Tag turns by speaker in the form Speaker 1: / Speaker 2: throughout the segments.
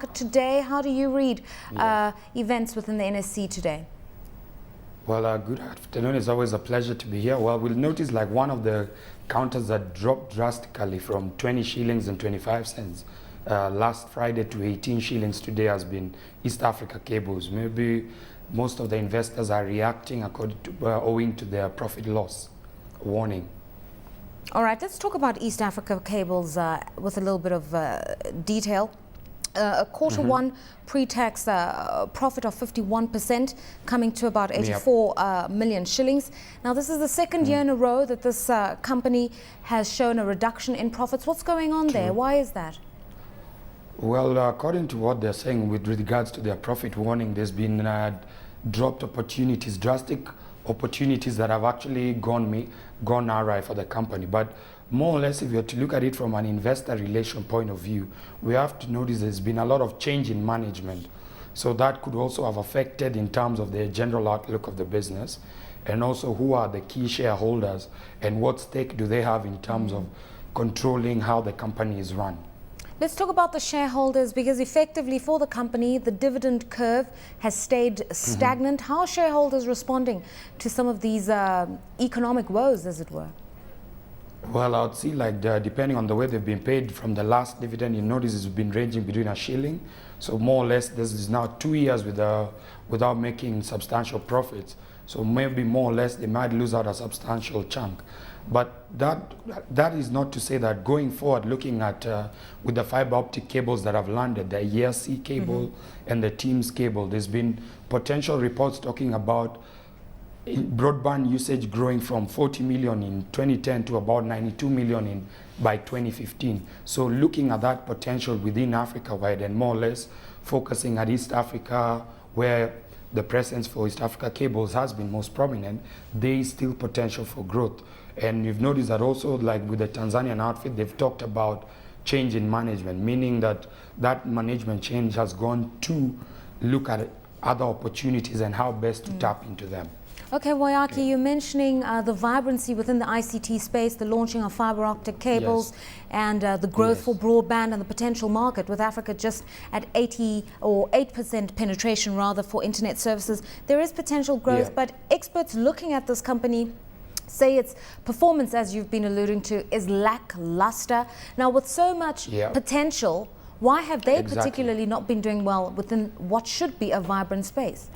Speaker 1: today. How do you read events within the NSC today?
Speaker 2: Well, good afternoon. It's always a pleasure to be here. Well, we'll notice like one of the counters that dropped drastically from 20 shillings and 25 cents last Friday to 18 shillings today has been East Africa cables. Maybe most of the investors are reacting according to, owing to their profit loss warning.
Speaker 1: All right, let's talk about East Africa cables with a little bit of detail. A quarter one pre-tax profit of 51%, coming to about 84 million shillings. Now, this is the second year in a row that this company has shown a reduction in profits. What's going on there? Why is that?
Speaker 2: Well, according to what they're saying with regards to their profit warning, there's been dropped opportunities, drastic opportunities that have actually gone awry for the company. But more or less, if you were to look at it from an investor relation point of view, we have to notice there's been a lot of change in management. So that could also have affected in terms of the general outlook of the business, and also who are the key shareholders and what stake do they have in terms of controlling how the company is run.
Speaker 1: Let's talk about the shareholders, because effectively for the company, the dividend curve has stayed stagnant. How are shareholders responding to some of these economic woes, as it were?
Speaker 2: Well, I would see like depending on the way they've been paid from the last dividend, you notice it's been ranging between a shilling. So more or less, this is now 2 years without making substantial profits. So maybe more or less they might lose out a substantial chunk. But that is not to say that going forward, looking at with the fiber optic cables that have landed, the ERC cable and the Teams cable, there's been potential reports talking about broadband usage growing from 40 million in 2010 to about 92 million by 2015. So looking at that potential within Africa-wide and more or less focusing at East Africa, where the presence for East Africa cables has been most prominent, there is still potential for growth. And you've noticed that also, like with the Tanzanian outfit, they've talked about change in management, meaning that that management change has gone to look at other opportunities and how best to tap into them.
Speaker 1: Okay, Waiyaki, you're mentioning the vibrancy within the ICT space, the launching of fiber optic cables, and the growth for broadband and the potential market, with Africa just at 8% penetration rather for internet services. There is potential growth, but experts looking at this company say its performance, as you've been alluding to, is lackluster. Now, with so much potential, why have they particularly not been doing well within what should be a vibrant space?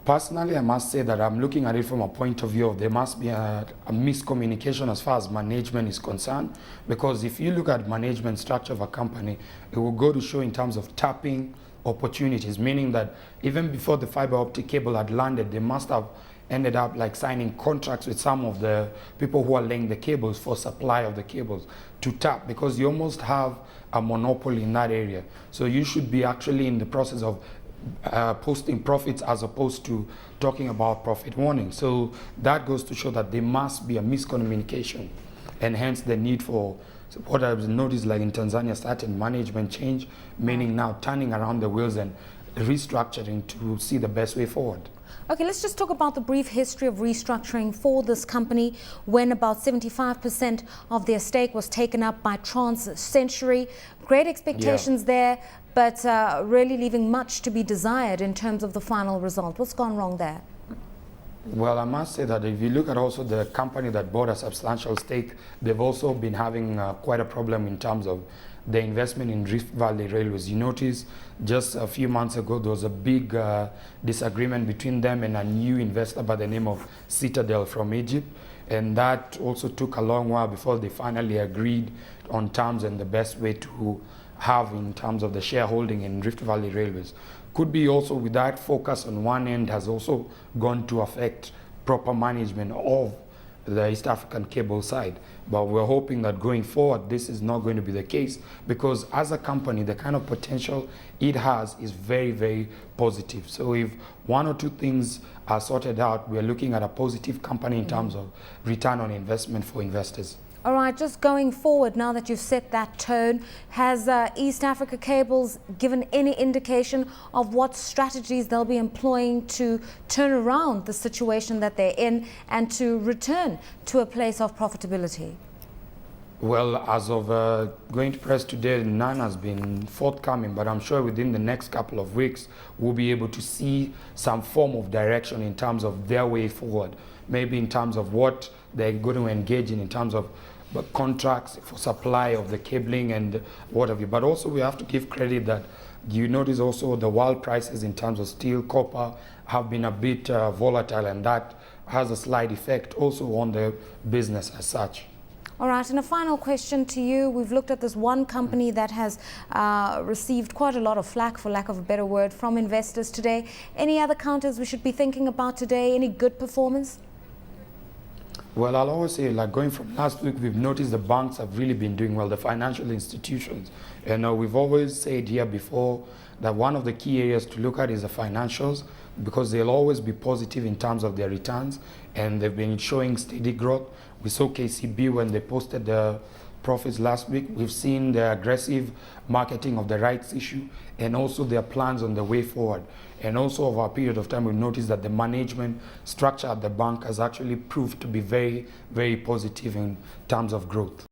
Speaker 2: Personally, I must say that I'm looking at it from a point of view of there must be a miscommunication as far as management is concerned. Because if you look at management structure of a company, it will go to show in terms of tapping opportunities, meaning that even before the fiber optic cable had landed, they must have ended up like signing contracts with some of the people who are laying the cables for supply of the cables to tap, because you almost have a monopoly in that area. So you should be actually in the process of posting profits as opposed to talking about profit warning. So that goes to show that there must be a miscommunication, and hence the need for what I've noticed, like in Tanzania, certain management change, meaning now turning around the wheels and restructuring to see the best way forward.
Speaker 1: Okay, let's just talk about the brief history of restructuring for this company, when about 75% of their stake was taken up by Trans-Century. Great expectations there, but really leaving much to be desired in terms of the final result. What's gone wrong there?
Speaker 2: Well, I must say that if you look at also the company that bought a substantial stake, they've also been having quite a problem in terms of the investment in Rift Valley Railways. You notice just a few months ago, there was a big disagreement between them and a new investor by the name of Citadel from Egypt. And that also took a long while before they finally agreed on terms and the best way to have in terms of the shareholding in Rift Valley Railways. Could be also with that focus on one end has also gone to affect proper management of the East African cable side. But we're hoping that going forward, this is not going to be the case, because as a company, the kind of potential it has is very, very positive. So if one or two things are sorted out, we're looking at a positive company in terms of return on investment for investors.
Speaker 1: All right, just going forward, now that you've set that tone, has East Africa Cables given any indication of what strategies they'll be employing to turn around the situation that they're in and to return to a place of profitability?
Speaker 2: Well, as of going to press today, none has been forthcoming, but I'm sure within the next couple of weeks, we'll be able to see some form of direction in terms of their way forward. Maybe in terms of what they're going to engage in terms of contracts for supply of the cabling and what have you. But also we have to give credit that you notice also the world prices in terms of steel, copper have been a bit volatile, and that has a slight effect also on the business as such.
Speaker 1: All right, and a final question to you. We've looked at this one company that has received quite a lot of flack, for lack of a better word, from investors today. Any other counters we should be thinking about today? Any good performance?
Speaker 2: Well, I'll always say, like going from last week, we've noticed the banks have really been doing well, the financial institutions. We've always said here before that one of the key areas to look at is the financials, because they'll always be positive in terms of their returns, and they've been showing steady growth. We saw KCB when they posted the profits last week. We've seen the aggressive marketing of the rights issue and also their plans on the way forward. And also over a period of time, we've noticed that the management structure at the bank has actually proved to be very, very positive in terms of growth.